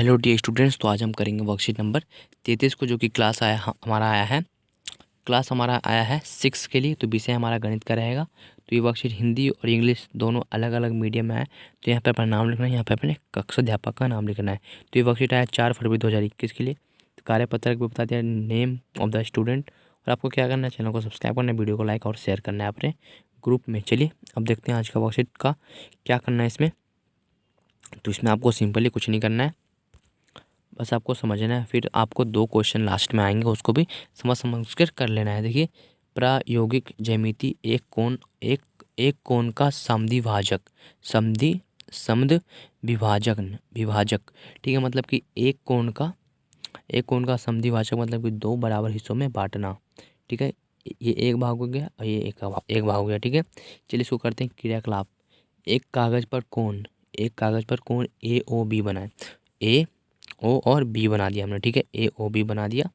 Hello dear students. तो आज हम करेंगे वर्कशीट नंबर 33 को, जो कि क्लास हमारा आया है 6 के लिए। तो विषय हमारा गणित का रहेगा। तो ये वर्कशीट हिंदी और इंग्लिश दोनों अलग अलग मीडियम में है। तो यहाँ पे अपना नाम लिखना है, यहाँ पे अपने कक्षा अध्यापक का नाम लिखना है। तो ये वर्कशीट आया 4 फरवरी 2021 के लिए। तो कार्यपत्रक भी बता दिया, नेम ऑफ द स्टूडेंट, और आपको क्या करना है, चैनल को सब्सक्राइब करना है, वीडियो को लाइक और शेयर करना है अपने ग्रुप में। चलिए अब देखते हैं आज का वर्कशीट का क्या करना है इसमें। तो इसमें आपको सिंपली कुछ नहीं करना है, बस आपको समझना है। फिर आपको 2 क्वेश्चन लास्ट में आएंगे, उसको भी समझ कर लेना है। देखिए, प्रायोगिक ज्यामिति एक कोण का समद्विभाजक विभाजक, ठीक है। मतलब कि एक कोण का समद्विभाजक मतलब कि 2 बराबर हिस्सों में बांटना, ठीक है। ये एक भाग हो गया और ये एक भाग हो गया, ठीक है। चलिए इसको करते हैं क्रियाकलाप। एक कागज पर कोण ए ओ बी बनाए। ए ओ और बी बना दिया हमने, ठीक है। ए ओ बी बना दिया।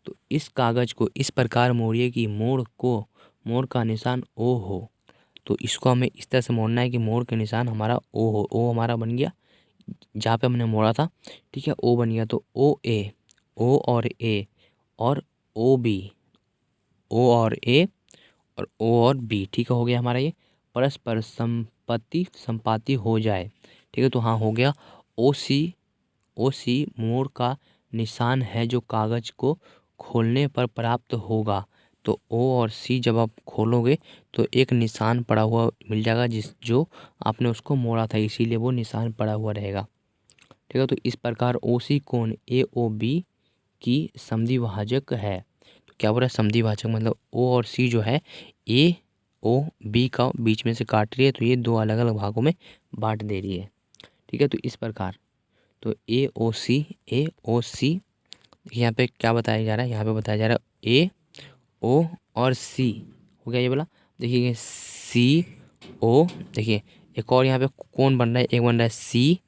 तो इस कागज को इस प्रकार मोड़िए कि मोड़ का निशान ओ हो। तो इसको हमें इस तरह से मोड़ना है कि मोड़ के निशान हमारा ओ हो। ओ हमारा बन गया जहाँ पे हमने मोड़ा था, ठीक है। ओ बन गया। तो ओ और ओ बी, ओ और ए और ओ और बी, ठीक है, हो गया हमारा ये परस्पर संपाती हो जाए, ठीक है। तो हाँ, हो गया। ओ सी मोड़ का निशान है जो कागज को खोलने पर प्राप्त होगा। तो ओ और सी जब आप खोलोगे तो एक निशान पड़ा हुआ मिल जाएगा, जो आपने उसको मोड़ा था, इसीलिए वो निशान पड़ा हुआ रहेगा, ठीक है। तो इस प्रकार ओ सी कोण ए ओ बी की समद्विभाजक है। तो क्या बोल रहा है, समद्विभाजक मतलब ओ और सी जो है ए ओ बी का बीच में से काट रही है, तो ये 2 अलग अलग भागों में बांट दे रही है, ठीक है। तो इस प्रकार तो ए ओ सी यहाँ पे क्या बताया जा रहा है, यहाँ पे बताया जा रहा है ए ओ और सी, हो गया ये वाला। देखिए सी ओ, देखिए एक और यहाँ पे कौन बन रहा है, एक बन रहा है सी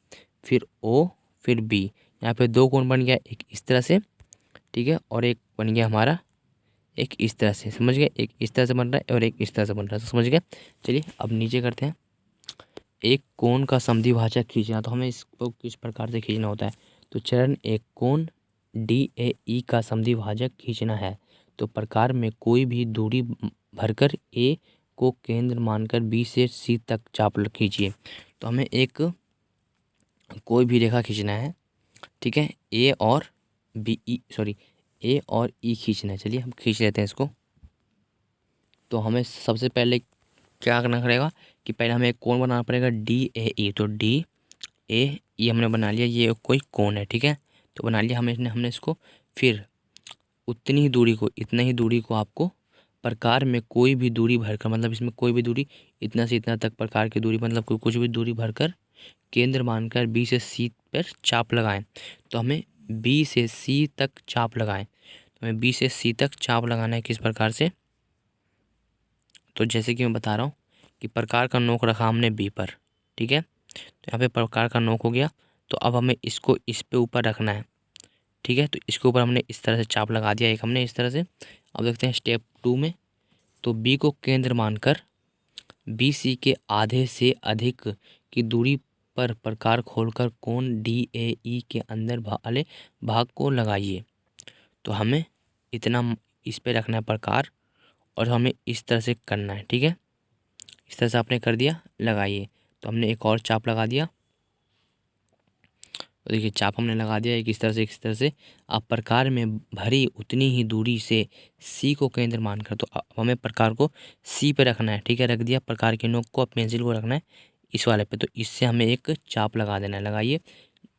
फिर ओ फिर बी। यहाँ पे 2 कोण बन गया, एक इस तरह से, ठीक है, और एक बन गया हमारा एक इस तरह से, समझ गए। एक इस तरह से बन रहा है और एक इस तरह से बन रहा है, तो समझ गए। चलिए अब नीचे करते हैं। एक कोण का समद्विभाजक खींचना, तो हमें इसको किस प्रकार से खींचना होता है। तो चरण एक, कोण डी ए ई का समद्विभाजक खींचना है। तो प्रकार में कोई भी दूरी भरकर ए को केंद्र मानकर बी से सी तक चाप खींचिए। तो हमें एक कोई भी रेखा खींचना है, ठीक है। ए और ई खींचना है। चलिए हम खींच लेते हैं इसको। तो हमें सबसे पहले क्या करना पड़ेगा कि पहले हमें एक कोण बनाना पड़ेगा डी ए ई। तो डी ए ई हमने बना लिया, ये कोई कोण है, ठीक है। तो बना लिया हमने इसको। फिर इतना ही दूरी को आपको प्रकार में कोई भी दूरी भरकर, मतलब इसमें कोई भी दूरी इतना से इतना तक प्रकार की दूरी, मतलब कुछ भी दूरी भरकर केंद्र मानकर बी से सी पर चाप लगाएं। तो हमें बी से सी तक चाप लगाएं। तो हमें बी से सी तक चाप लगाना है किस प्रकार से। तो जैसे कि मैं बता रहा हूँ कि प्रकार का नोक रखा हमने बी पर, ठीक है। तो यहाँ पे प्रकार का नोक हो गया। तो अब हमें इसको इस पे ऊपर रखना है, ठीक है। तो इसके ऊपर हमने इस तरह से चाप लगा दिया, एक हमने इस तरह से। अब देखते हैं स्टेप 2 में। तो बी को केंद्र मानकर बी सी के आधे से अधिक की दूरी पर प्रकार खोलकर कोण डी ए ई के अंदर वाले भाग को लगाइए। तो हमें इतना इस पे रखना है प्रकार, और हमें इस तरह से करना है, ठीक है। इस तरह से आपने कर दिया, लगाइए। तो हमने एक और चाप लगा दिया। तो देखिए चाप हमने लगा दिया एक इस तरह से, इस तरह से। आप प्रकार में भरी उतनी ही दूरी से सी को केंद्र मानकर, तो अब हमें प्रकार को सी पे रखना है, ठीक है। रख दिया प्रकार के नोक को, अब पेंसिल को रखना है इस वाले पे। तो इससे हमें एक चाप लगा देना है, लगाइए।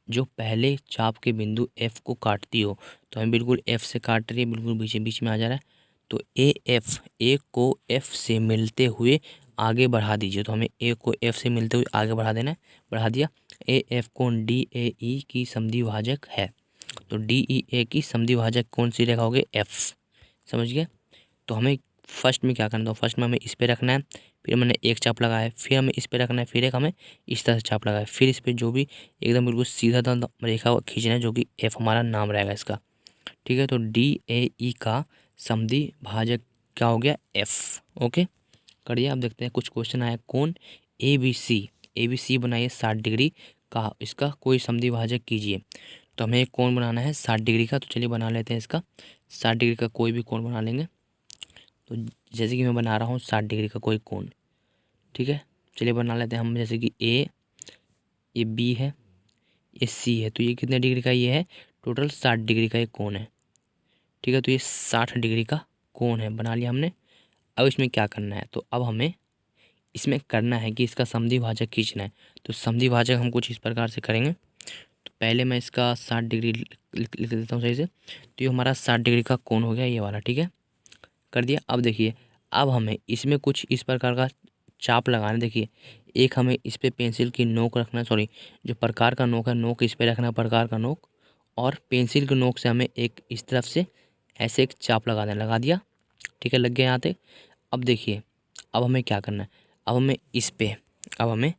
जो पहले चाप के बिंदु एफ को काटती हो, तो हमें बिल्कुल एफ से काट रही है, बिल्कुल बीच बीच में आ जा रहा है। तो ए को एफ से मिलते हुए आगे बढ़ा दीजिए। तो हमें ए को एफ से मिलते हुए आगे बढ़ा देना है, बढ़ा दिया। ए एफ कोण डी ए ई की समद्विभाजक है। तो डी ई ए की समद्विभाजक कौन सी रेखा होगी, एफ, समझ गए। तो हमें फर्स्ट में क्या करना है, तो फर्स्ट में हमें इस पे रखना है, फिर मैंने एक चाप लगाया, फिर हमें इस पे रखना है, फिर एक हमें इस तरह से चाप लगाया, फिर इस पे जो भी एकदम बिल्कुल सीधा रेखा खींचना है, जो कि एफ हमारा नाम रहेगा इसका, ठीक है। तो डी ए ई का समद्विभाजक क्या हो गया, एफ। ओके, करिए। अब देखते हैं कुछ क्वेश्चन आया। कोण ए बी सी बनाइए 60 डिग्री का, इसका कोई समद्विभाजक कीजिए। तो हमें एक कोण बनाना है 60 डिग्री का। तो चलिए बना लेते हैं इसका। 60 डिग्री का कोई भी कोण बना लेंगे। तो जैसे कि मैं बना रहा हूँ 60 डिग्री का कोई कोण, ठीक है। चलिए बना लेते हैं हम। जैसे कि ये बी है, ये सी है। तो ये कितने डिग्री का ये है? टोटल 60 डिग्री का एक कोण है, ठीक है। तो ये 60 डिग्री का कोण है, बना लिया हमने। अब इसमें क्या करना है? तो अब हमें इसमें करना है कि इसका समद्विभाजक खींचना है। तो समद्विभाजक हम कुछ इस प्रकार से करेंगे। तो पहले मैं इसका 60 डिग्री लिख देता हूँ सही से। तो ये हमारा 60 डिग्री का कोण हो गया ये वाला, ठीक है। कर दिया। अब देखिए, अब हमें इसमें कुछ इस प्रकार का चाप लगाना। देखिए, एक हमें इस पे पेंसिल की नोक रखना, सॉरी जो प्रकार का नोक है, नोक इस पे रखना, प्रकार का नोक। और पेंसिल के नोक से हमें एक इस तरफ से ऐसे एक चाप लगा देना। लगा दिया, ठीक है, लग गया यहाँ तक। अब देखिए, अब हमें क्या करना है? अब हमें इस पे, अब हमें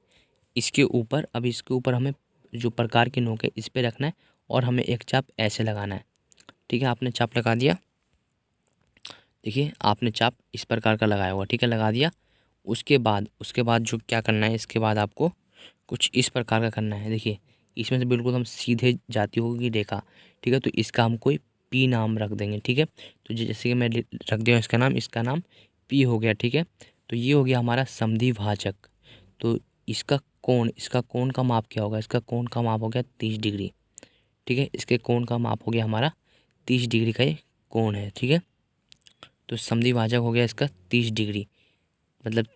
इसके ऊपर, अब इसके ऊपर हमें जो प्रकार की नोक है इस पे रखना है और हमें एक चाप ऐसे लगाना है, ठीक है। आपने चाप लगा दिया, देखिए आपने चाप इस प्रकार का लगाया हुआ, ठीक है, लगा दिया। उसके बाद जो क्या करना है, इसके बाद आपको कुछ इस प्रकार का करना है। देखिए, इसमें से बिल्कुल हम सीधे जाती होगी रेखा, ठीक है। तो इसका हम कोई पी नाम रख देंगे, ठीक है। तो जैसे कि मैं रख दिया इसका नाम पी हो गया, ठीक है। तो ये हो गया हमारा समद्विभाजक। तो इसका कोण का माप क्या होगा? इसका कोण का माप हो गया 30 डिग्री, ठीक है। इसके कोण का माप हो गया हमारा 30 डिग्री का ये कोण है, ठीक है। तो समद्विभाजक हो गया इसका 30 डिग्री, मतलब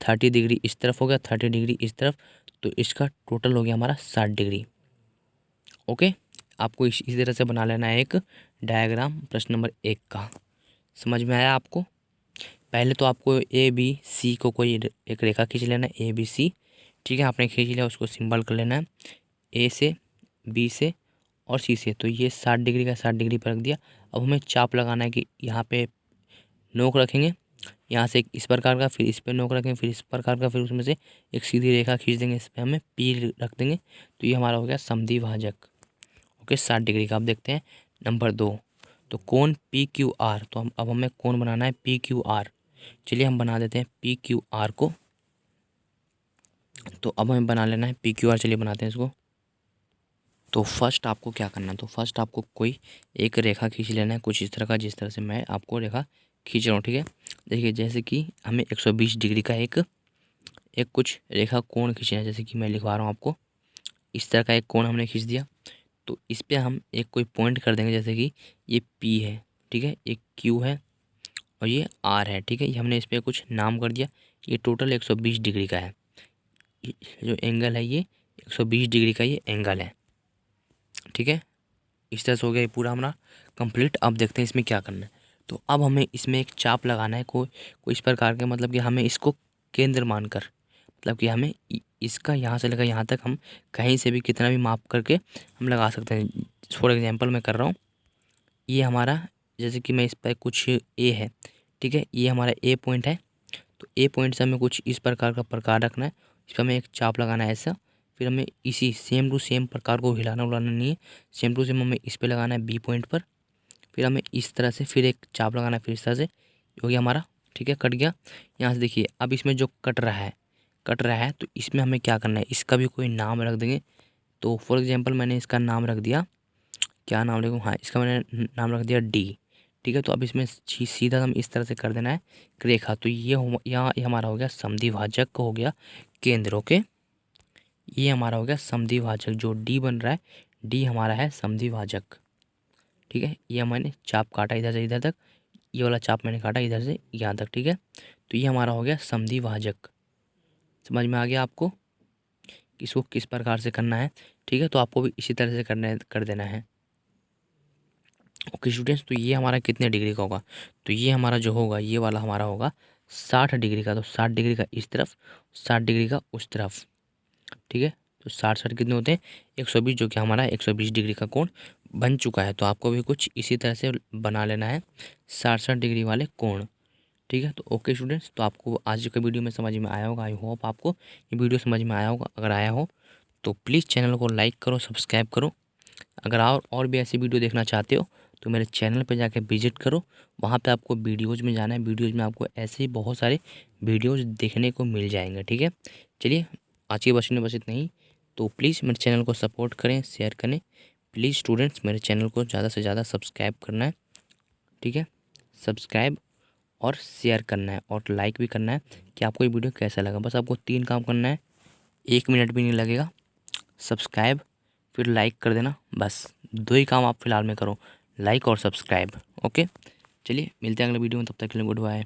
30 डिग्री इस तरफ हो गया, 30 डिग्री इस तरफ। तो इसका टोटल हो गया हमारा 60 डिग्री। ओके, आपको इसी तरह से बना लेना है एक डायग्राम प्रश्न नंबर 1 का। समझ में आया आपको? पहले तो आपको ए बी सी को कोई एक रेखा खींच लेना है, ए बी सी, ठीक है। आपने खींच लिया, उसको सिंबल कर लेना है ए से, बी से और सी से। तो ये 60 डिग्री का 60 डिग्री पर रख दिया। अब हमें चाप लगाना है कि यहाँ पे नोक रखेंगे, यहाँ से एक इस प्रकार का, फिर इस पे नोक रखेंगे, फिर इस प्रकार का, फिर उसमें से एक सीधी रेखा खींच देंगे, इस पे हमें पी रख देंगे। तो ये हमारा हो गया समद्विभाजक। ओके, 60 डिग्री का। अब देखते हैं नंबर 2। तो कोण पी क्यू आर। तो अब हमें कोण बनाना है पी क्यू आर। चलिए हम बना देते हैं पी क्यू आर को। तो अब हमें बना लेना है पी क्यू आर। चलिए बनाते हैं इसको। तो फर्स्ट आपको क्या करना है? तो फर्स्ट आपको कोई एक रेखा खींच लेना है कुछ इस तरह का, जिस तरह से मैं आपको रेखा खींच रहा हूँ, ठीक है। देखिए, जैसे कि हमें 120 डिग्री का एक एक कुछ रेखा कोण खींचना है। जैसे कि मैं लिखवा रहा हूँ आपको, इस तरह का एक कोण हमने खींच दिया। तो इस पे हम एक कोई पॉइंट कर देंगे। जैसे कि ये पी है, ठीक है, एक क्यू है और ये आर है, ठीक है। ये हमने इस पर कुछ नाम कर दिया। ये टोटल 120 डिग्री का है। जो एंगल है ये 120 डिग्री का ये एंगल है, ठीक है। इस तरह से हो गया ये पूरा हमारा कंप्लीट। अब देखते हैं इसमें क्या करना है। तो अब हमें इसमें एक चाप लगाना है, कोई इस प्रकार के, मतलब कि हमें इसको केंद्र मानकर, मतलब कि हमें इसका यहाँ से लेकर यहाँ तक हम कहीं से भी कितना भी माप करके हम लगा सकते हैं। फॉर एग्जांपल मैं कर रहा हूँ, ये हमारा, जैसे कि मैं इस पर कुछ ए है, ठीक है, ये हमारा ए पॉइंट है। तो ए पॉइंट से हमें कुछ इस प्रकार का प्रकार रखना है, इस पर हमें एक चाप लगाना है ऐसा। फिर हमें इसी सेम टू सेम प्रकार को हिलाना उलाना नहीं है, सेम टू सेम हमें इस पे लगाना है बी पॉइंट पर। फिर हमें इस तरह से फिर एक चाप लगाना है, फिर इस तरह से हो गया हमारा, ठीक है, कट गया। यहाँ से देखिए, अब इसमें जो कट रहा है तो इसमें हमें क्या करना है? इसका भी कोई नाम रख देंगे। तो फॉर एग्जांपल मैंने इसका नाम रख दिया, क्या नाम लिखूँ? हाँ, इसका मैंने नाम रख दिया डी, ठीक है। तो अब इसमें सीधा हम इस तरह से कर देना है रेखा। तो यहाँ ये हमारा हो गया समद्विभाजक हो गया केंद्र। ओके, ये हमारा हो गया समद्विभाजक। जो डी बन रहा है, डी हमारा है समद्विभाजक, ठीक है। ये मैंने चाप काटा इधर से इधर तक, ये वाला चाप मैंने काटा इधर से यहाँ तक, ठीक है। तो ये हमारा हो गया समद्विभाजक। समझ में आ गया आपको कि इसको किस प्रकार से करना है, ठीक है। तो आपको भी इसी तरह से कर देना है। ओके स्टूडेंट्स, तो ये हमारा कितने डिग्री का होगा? तो ये हमारा जो होगा, ये वाला हमारा होगा 60 डिग्री का। तो 60 डिग्री का इस तरफ, 60 डिग्री का उस तरफ, ठीक है। तो 60 कितने होते हैं? 120, जो कि हमारा 120 डिग्री का कोण बन चुका है। तो आपको भी कुछ इसी तरह से बना लेना है 60 डिग्री वाले कोण, ठीक है। तो ओके स्टूडेंट्स, तो आपको आज का वीडियो में समझ में आया होगा। आई होप आपको ये वीडियो समझ में आया होगा। अगर आया हो तो प्लीज़ चैनल को लाइक करो, सब्सक्राइब करो। अगर और भी ऐसी वीडियो देखना चाहते हो तो मेरे चैनल पर जाकर विजिट करो। वहाँ पे आपको वीडियोज़ में जाना है, वीडियोज़ में आपको ऐसे ही बहुत सारे वीडियोज़ देखने को मिल जाएंगे, ठीक है। चलिए, आज की बस इतना ही। तो प्लीज़ मेरे चैनल को सपोर्ट करें, शेयर करें। प्लीज़ स्टूडेंट्स मेरे चैनल को ज़्यादा से ज़्यादा सब्सक्राइब करना है, ठीक है। सब्सक्राइब और शेयर करना है और लाइक भी करना है कि आपको ये वीडियो कैसा लगा। बस आपको 3 काम करना है, 1 मिनट भी नहीं लगेगा। सब्सक्राइब फिर लाइक कर देना, बस 2 ही काम आप फ़िलहाल में करो, लाइक और सब्सक्राइब। ओके, चलिए मिलते हैं अगले वीडियो में, तब तक के लिए गुड बाय।